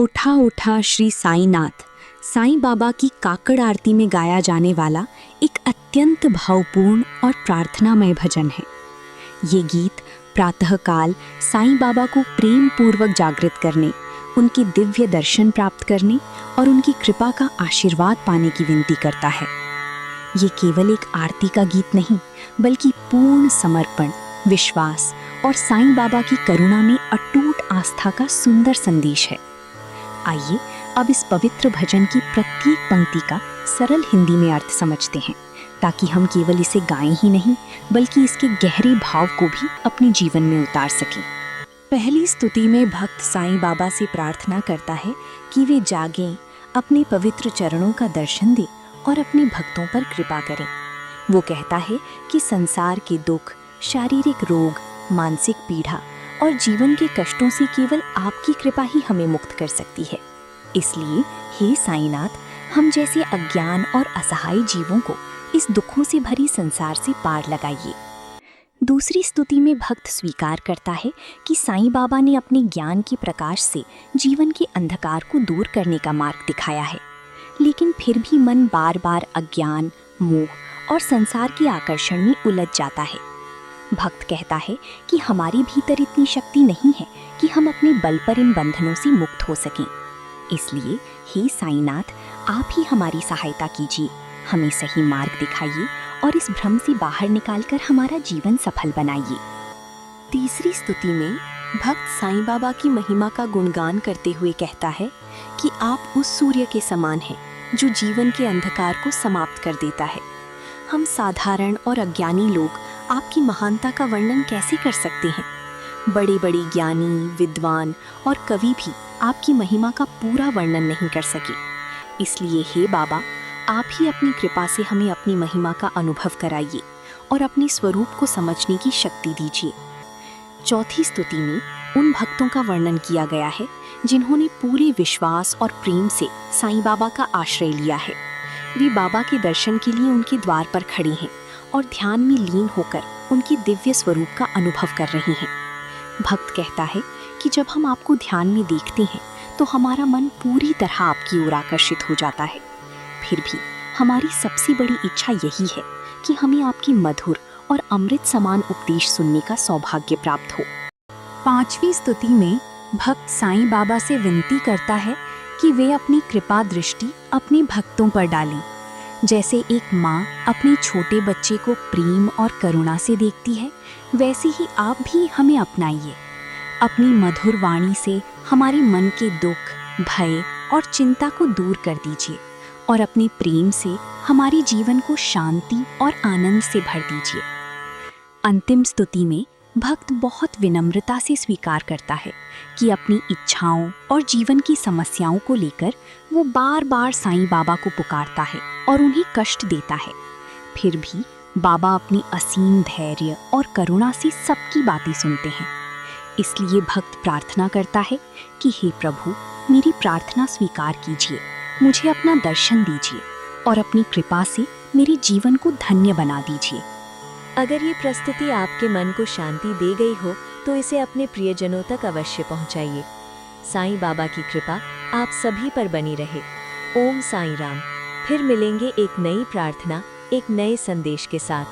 उठा उठा श्री साईनाथ साईं बाबा की काकड़ आरती में गाया जाने वाला एक अत्यंत भावपूर्ण और प्रार्थनामय भजन है। ये गीत प्रातःकाल साईं बाबा को प्रेम पूर्वक जागृत करने, उनके दिव्य दर्शन प्राप्त करने और उनकी कृपा का आशीर्वाद पाने की विनती करता है। ये केवल एक आरती का गीत नहीं, बल्कि पूर्ण समर्पण, विश्वास और साईं बाबा की करुणा में अटूट आस्था का सुंदर संदेश है। आइए अब इस पवित्र भजन की प्रत्येक पंक्ति का सरल हिंदी में अर्थ समझते हैं, ताकि हम केवल इसे गाएं ही नहीं, बल्कि इसके गहरे भाव को भी अपने जीवन में उतार सकें। पहली स्तुति में भक्त साईं बाबा से प्रार्थना करता है कि वे जागें, अपने पवित्र चरणों का दर्शन दें और अपने भक्तों पर कृपा करें। वो कहता है कि संसार के दुख, शारीरिक रोग, मानसिक पीड़ा और जीवन के कष्टों से केवल आपकी कृपा ही हमें मुक्त कर सकती है। इसलिए हे साईनाथ, हम जैसे अज्ञान और असहाय जीवों को इस दुखों से भरी संसार से पार लगाइए। दूसरी स्तुति में भक्त स्वीकार करता है कि साईं बाबा ने अपने ज्ञान के प्रकाश से जीवन के अंधकार को दूर करने का मार्ग दिखाया है, लेकिन फिर भी मन बार बार अज्ञान, मोह और संसार के आकर्षण में उलझ जाता है। भक्त कहता है कि हमारे भीतर इतनी शक्ति नहीं है कि हम अपने बल पर इन बंधनों से मुक्त हो सकें। इसलिए हे साईनाथ, आप ही हमारी सहायता कीजिए, हमें सही मार्ग दिखाइए और इस भ्रम से बाहर निकालकर हमारा जीवन सफल बनाइए। तीसरी स्तुति में भक्त साईं बाबा की महिमा का गुणगान करते हुए कहता है कि आप उस सूर्य के समान हैं जो जीवन के अंधकार को समाप्त कर देता है। हम साधारण और अज्ञानी लोग आपकी महानता का वर्णन कैसे कर सकते हैं? बड़े बड़े ज्ञानी, विद्वान और कवि भी आपकी महिमा का पूरा वर्णन नहीं कर सके। इसलिए हे बाबा, आप ही अपनी कृपा से हमें अपनी महिमा का अनुभव कराइए और अपने स्वरूप को समझने की शक्ति दीजिए। चौथी स्तुति में उन भक्तों का वर्णन किया गया है जिन्होंने पूरे विश्वास और प्रेम से साईं बाबा का आश्रय लिया है। वे बाबा के दर्शन के लिए उनके द्वार पर खड़े हैं और ध्यान में लीन होकर उनके दिव्य स्वरूप का अनुभव कर रहे हैं। भक्त कहता है कि जब हम आपको ध्यान में देखते हैं तो हमारा मन पूरी तरह आपकी ओर आकर्षित हो जाता है। फिर भी हमारी सबसे बड़ी इच्छा यही है कि हमें आपकी मधुर और अमृत समान उपदेश सुनने का सौभाग्य प्राप्त हो। पांचवी स्तुति में भक्त साईं बाबा से विनती करता है कि वे अपनी कृपा दृष्टि अपने भक्तों पर डालें। जैसे एक माँ अपने छोटे बच्चे को प्रेम और करुणा से देखती है, वैसे ही आप भी हमें अपनाइए। अपनी मधुर वाणी से हमारे मन के दुख, भय और चिंता को दूर कर दीजिए और अपने प्रेम से हमारे जीवन को शांति और आनंद से भर दीजिए। अंतिम स्तुति में भक्त बहुत विनम्रता से स्वीकार करता है कि अपनी इच्छाओं और जीवन की समस्याओं को लेकर वो बार बार साईं बाबा को पुकारता है और उन्हें कष्ट देता है। फिर भी बाबा अपनी असीम धैर्य और करुणा से सबकी बातें सुनते हैं। इसलिए भक्त प्रार्थना करता है कि हे प्रभु, मेरी प्रार्थना स्वीकार कीजिए, मुझे अपना दर्शन दीजिए और अपनी कृपा से मेरे जीवन को धन्य बना दीजिए। अगर ये प्रस्तुति आपके मन को शांति दे गई हो तो इसे अपने प्रियजनों तक अवश्य पहुंचाइए। साईं बाबा की कृपा आप सभी पर बनी रहे। ओम साईं राम। फिर मिलेंगे एक नई प्रार्थना, एक नए संदेश के साथ।